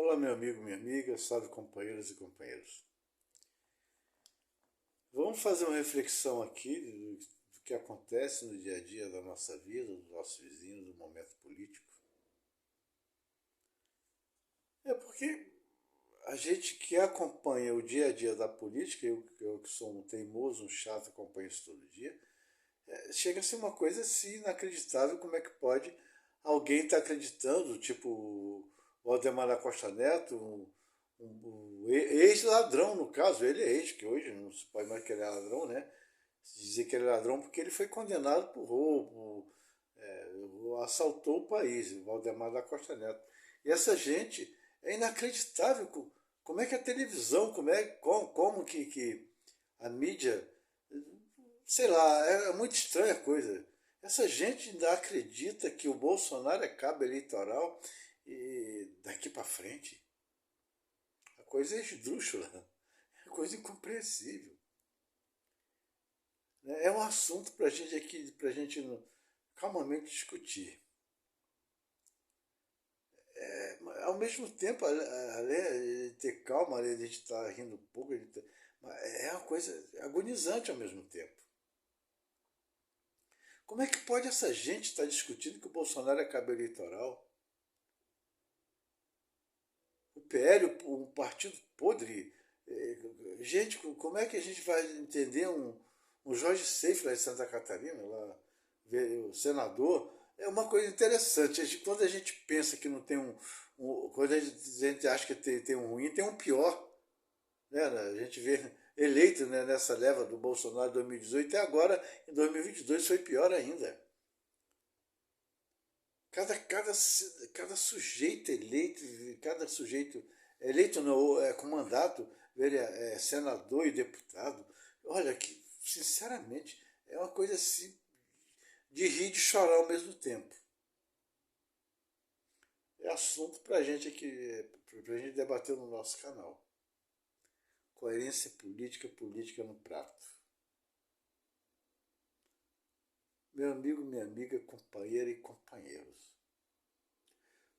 Olá, meu amigo, minha amiga, salve companheiros e companheiros. Vamos fazer uma reflexão aqui do que acontece no dia a dia da nossa vida, dos nossos vizinhos, do momento político. É porque a gente que acompanha o dia a dia da política, eu que sou um teimoso, um chato, acompanho isso todo dia, chega a ser uma coisa assim inacreditável como é que pode alguém estar acreditando, tipo o Aldemar da Costa Neto, um ex-ladrão no caso, ele é ex, que hoje não se pode mais que ele é ladrão, né? Se dizer que ele é ladrão porque ele foi condenado por roubo, assaltou o país, o Valdemar da Costa Neto. E essa gente é inacreditável como é que a televisão, como que a mídia, sei lá, é muito estranha a coisa. Essa gente ainda acredita que o Bolsonaro é cabo eleitoral e daqui para frente a coisa é esdrúxula, é coisa incompreensível. É um assunto para a gente aqui, para a gente calmamente discutir. Ao mesmo tempo, além de ter calma, além de a gente estar rindo um pouco, é uma coisa agonizante ao mesmo tempo. Como é que pode essa gente estar discutindo que o Bolsonaro é cabo eleitoral? O PL, um partido podre. Gente, como é que a gente vai entender um Jorge Seifer lá de Santa Catarina, lá, o senador? É uma coisa interessante. Quando a gente pensa que não tem quando a gente acha que tem um ruim, tem um pior. Né? A gente vê eleito, né, nessa leva do Bolsonaro em 2018 e agora em 2022 foi pior ainda. Cada sujeito eleito, cada sujeito eleito não, com mandato, senador e deputado, olha, que sinceramente é uma coisa assim de rir e de chorar ao mesmo tempo. É assunto para a gente aqui, para a gente debater no nosso canal. Coerência política, política no prato. Meu amigo, minha amiga, companheira e companheiros.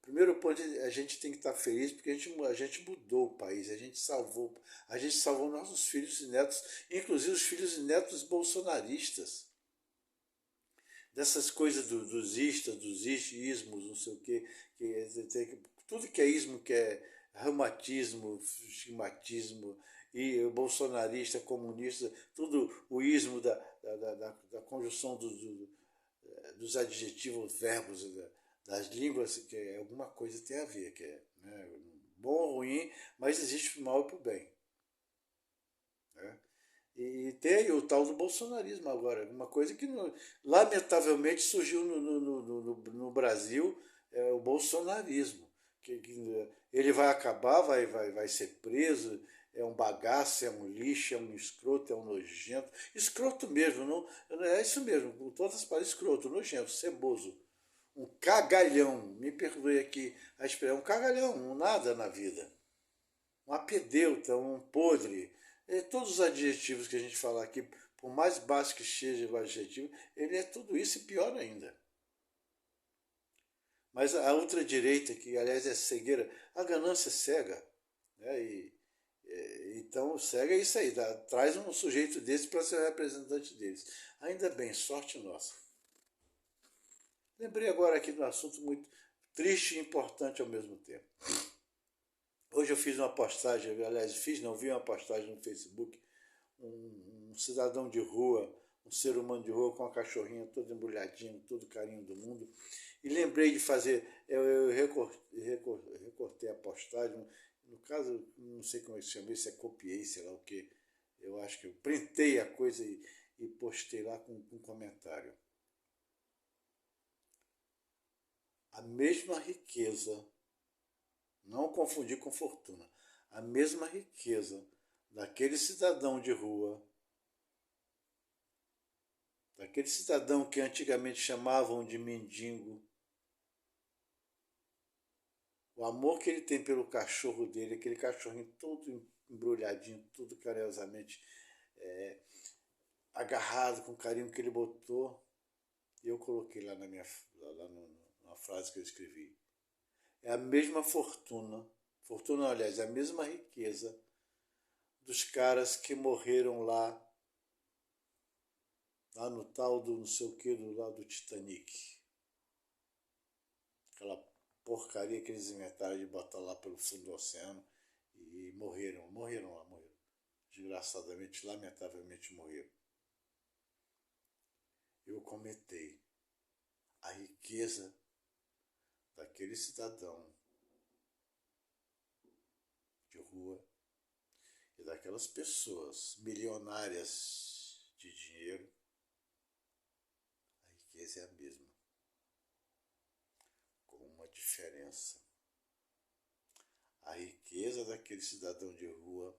Primeiro ponto, a gente tem que estar feliz porque a gente mudou o país, a gente salvou nossos filhos e netos, inclusive os filhos e netos bolsonaristas. Dessas coisas dos istas, dos ismos, não sei o quê, tudo que é ismo, que é reumatismo, estigmatismo, e bolsonarista, comunista, tudo o ismo da conjunção dos adjetivos, verbos, das línguas, que alguma coisa tem a ver, que é, né, bom ou ruim, mas existe o mal e o bem. Né? E tem o tal do bolsonarismo agora, uma coisa que lamentavelmente surgiu no Brasil, é o bolsonarismo. Que ele vai acabar, vai ser preso, é um bagaço, é um lixo, é um escroto, é um nojento. Escroto mesmo, não, é isso mesmo, com todas as palavras, escroto, nojento, ceboso. Um cagalhão, me perdoe aqui a expressão, um cagalhão, um nada na vida. Um apedeuta, um podre. Todos os adjetivos que a gente falar aqui, por mais baixo que seja o adjetivo, ele é tudo isso e pior ainda. Mas a ultradireita, que aliás é cegueira, a ganância é cega. Né? Então, cega é isso aí, traz um sujeito desse para ser o representante deles. Ainda bem, sorte nossa. Lembrei agora aqui de um assunto muito triste e importante ao mesmo tempo. Hoje eu fiz uma postagem, aliás, vi uma postagem no Facebook, um cidadão de rua, um ser humano de rua com uma cachorrinha todo embrulhadinho, todo carinho do mundo. E lembrei de fazer, eu recortei a postagem, no caso, não sei como é que se chama, se é copiei, sei lá o que, eu acho que eu printei a coisa e postei lá com um comentário. A mesma riqueza, não confundir com fortuna, a mesma riqueza daquele cidadão de rua, daquele cidadão que antigamente chamavam de mendigo, o amor que ele tem pelo cachorro dele, aquele cachorrinho todo embrulhadinho, tudo carinhosamente agarrado com o carinho que ele botou, e eu coloquei lá na frase que eu escrevi. É a mesma fortuna Fortuna, aliás, é a mesma riqueza dos caras que morreram lá no tal do não sei o que, do lado do Titanic. Aquela porcaria que eles inventaram de botar lá pelo fundo do oceano e morreram lá. Desgraçadamente, lamentavelmente morreram. Eu comentei a riqueza daquele cidadão de rua e daquelas pessoas milionárias de dinheiro, a riqueza é a mesma, com uma diferença. A riqueza daquele cidadão de rua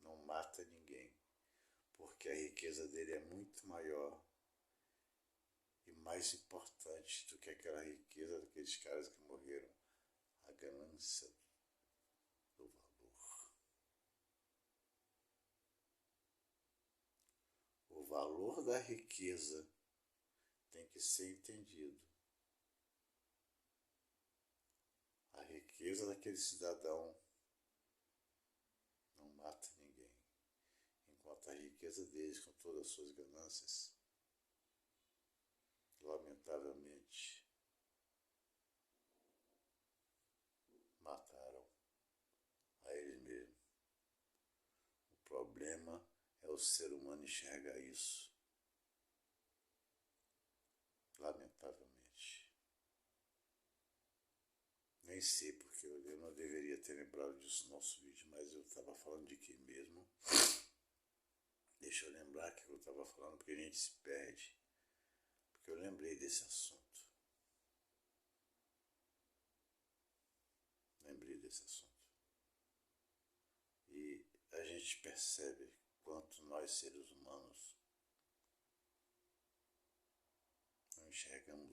não mata ninguém, porque a riqueza dele é muito maior e mais importante do que aquela riqueza daqueles caras que morreram, a ganância do valor. O valor da riqueza tem que ser entendido. A riqueza daquele cidadão não mata ninguém, enquanto a riqueza deles, com todas as suas ganâncias, lamentavelmente, mataram a eles mesmos. O problema é o ser humano enxergar isso. Lamentavelmente. Nem sei porque eu não deveria ter lembrado disso no nosso vídeo, mas eu estava falando de quem mesmo? Deixa eu lembrar que eu estava falando, porque a gente se perde. Porque eu lembrei desse assunto. E a gente percebe quanto nós, seres humanos, não enxergamos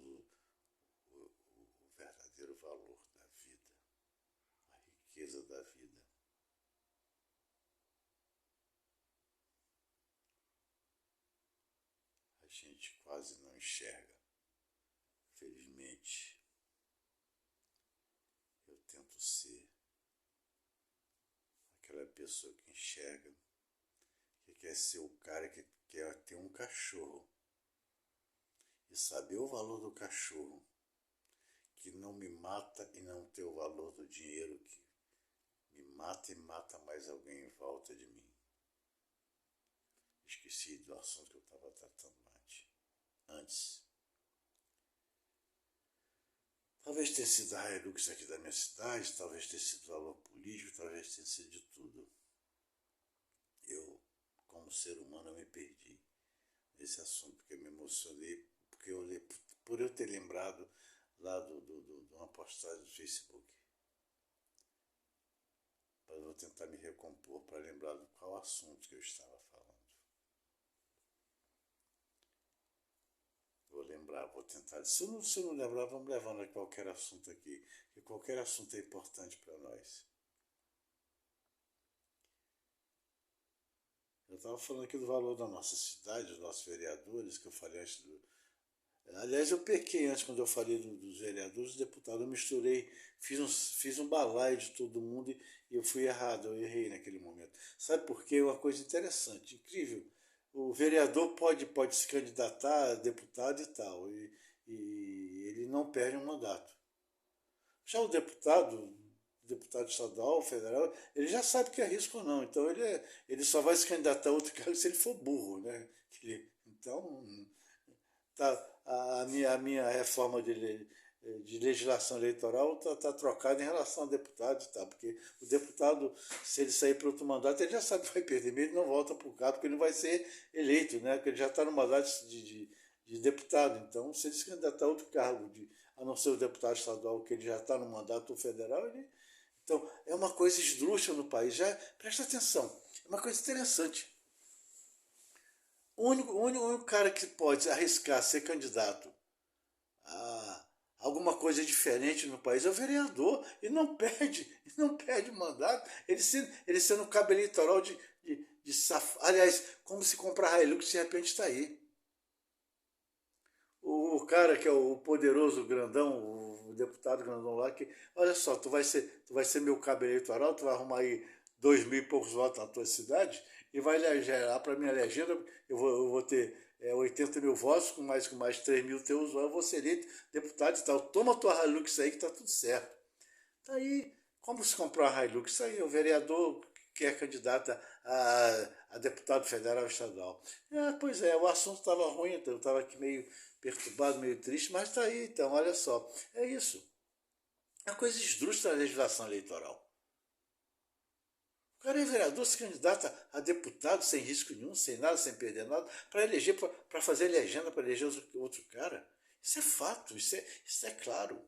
o verdadeiro valor da vida, a riqueza da vida. A gente quase não enxerga. Felizmente, eu tento ser aquela pessoa que enxerga, que quer ser o cara que quer ter um cachorro e saber o valor do cachorro, que não me mata e não ter o valor do dinheiro que me mata e mata mais alguém em volta de mim. Esqueci do assunto que eu estava tratando antes. Talvez tenha sido a Hilux aqui da minha cidade, talvez tenha sido valor político, talvez tenha sido de tudo. Eu, como ser humano, eu me perdi nesse assunto, porque eu me emocionei, por eu ter lembrado lá de uma postagem do Facebook. Mas eu vou tentar me recompor para lembrar do qual assunto que eu estava falando. Vou lembrar, vou tentar. Se eu não lembrar, vamos levando a qualquer assunto aqui, que qualquer assunto é importante para nós. Eu estava falando aqui do valor da nossa cidade, dos nossos vereadores, que eu falei antes do... Aliás, eu pequei antes, quando eu falei dos vereadores, dos deputados, eu misturei, fiz um balaio de todo mundo e eu fui errado, eu errei naquele momento. Sabe por quê? Uma coisa interessante, incrível. O vereador pode se candidatar a deputado e tal, e ele não perde um mandato. Já o deputado estadual, federal, ele já sabe que é risco ou não. Então ele só vai se candidatar a outro cargo se ele for burro, né? Então, a minha reforma de legislação eleitoral tá trocada em relação ao deputado e tal, porque o deputado, se ele sair para outro mandato, ele já sabe que vai perder, mesmo ele não volta para o cargo, porque ele não vai ser eleito, né? Porque ele já está no mandato de deputado. Então, se ele se candidatar a outro cargo, a não ser o deputado estadual, que ele já está no mandato federal, então, é uma coisa esdrúxula no país. Já presta atenção, é uma coisa interessante. O único cara que pode arriscar ser candidato a alguma coisa diferente no país é o vereador. E não perde mandato. Ele sendo cabo eleitoral de aliás, como se comprar a Hilux de repente está aí. o cara que é o poderoso grandão, o deputado grandão lá, que, olha só, tu vai ser meu cabo eleitoral, tu vai arrumar aí 2.000 e poucos votos na tua cidade e vai gerar para minha legenda, eu vou ter 80 mil votos, com mais 3 mil teus, eu vou ser eleito deputado e tal. Toma tua Hilux aí que tá tudo certo. Tá aí, como se comprou a Hilux? Isso aí, o vereador que é candidato a deputado federal e estadual. Pois é, o assunto estava ruim, então eu estava aqui meio perturbado, meio triste, mas está aí, então, olha só. É isso. É uma coisa esdrúxula a legislação eleitoral. O cara é vereador, se candidata a deputado sem risco nenhum, sem nada, sem perder nada, para eleger, para fazer legenda, para eleger outro cara. Isso é fato, isso é claro.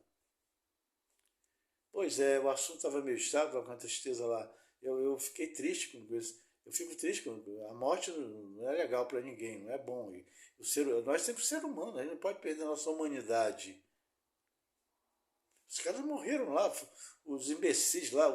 Pois é, o assunto estava meio chato, estava com a tristeza lá. Eu fiquei triste com isso. Eu fico triste com a morte, não é legal para ninguém, não é bom. E nós temos ser humano, a gente não pode perder a nossa humanidade. Os caras morreram lá, os imbecis lá,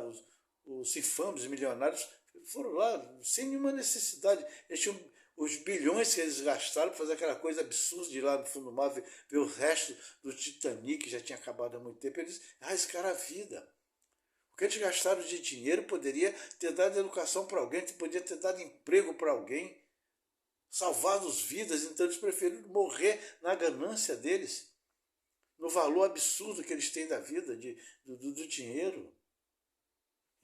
os infames milionários foram lá sem nenhuma necessidade. Eles tinham os bilhões que eles gastaram para fazer aquela coisa absurda de ir lá no fundo do mar, ver o resto do Titanic, que já tinha acabado há muito tempo. Eles arriscaram a vida. O que eles gastaram de dinheiro poderia ter dado educação para alguém, poderia ter dado emprego para alguém, salvado vidas, então eles preferiram morrer na ganância deles, no valor absurdo que eles têm da vida, do dinheiro.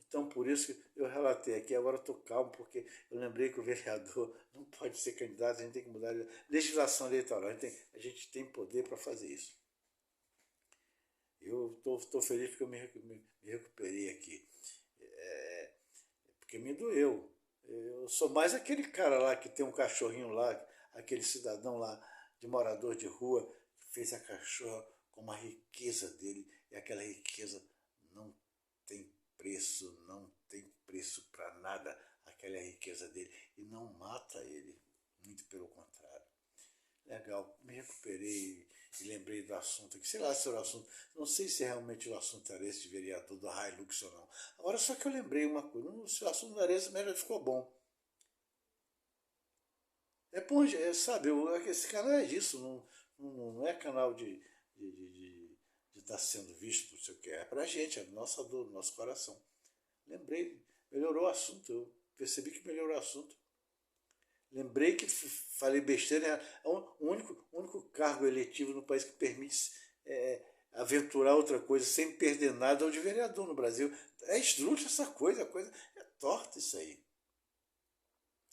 Então, por isso que eu relatei aqui, agora estou calmo, porque eu lembrei que o vereador não pode ser candidato, a gente tem que mudar a legislação eleitoral, a gente tem poder para fazer isso. Eu estou feliz porque eu me recuperei aqui, porque me doeu. Eu sou mais aquele cara lá que tem um cachorrinho lá, aquele cidadão lá de morador de rua, que fez a cachorra com uma riqueza dele, e aquela riqueza não tem preço, não tem preço para nada, aquela riqueza dele, e não mata ele, muito pelo contrário. Legal, me recuperei e lembrei do assunto aqui. Sei lá se era o assunto, não sei se realmente o assunto era esse de vereador do Hilux ou não. Agora só que eu lembrei uma coisa, se o assunto não era esse, mas ficou bom. É bom, sabe, esse canal é disso, não é canal de estar sendo visto, não sei o que, é pra gente, é nossa dor, nosso coração. Lembrei, melhorou o assunto, eu percebi que melhorou o assunto. Lembrei que falei besteira, é o único cargo eletivo no país que permite aventurar outra coisa sem perder nada é o de vereador no Brasil. É esdrúxula essa coisa, a coisa é torta isso aí.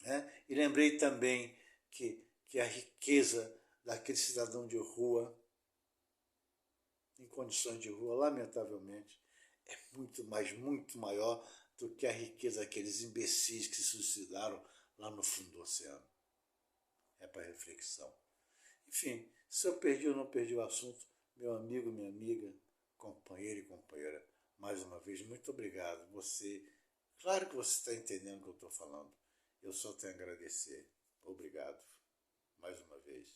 Né? E lembrei também que a riqueza daquele cidadão de rua, em condições de rua, lamentavelmente, é muito, mas muito maior do que a riqueza daqueles imbecis que se suicidaram lá no fundo do oceano. É para reflexão. Enfim, se eu perdi ou não perdi o assunto, meu amigo, minha amiga, companheiro e companheira, mais uma vez, muito obrigado. Claro que você está entendendo o que eu estou falando. Eu só tenho a agradecer. Obrigado, mais uma vez.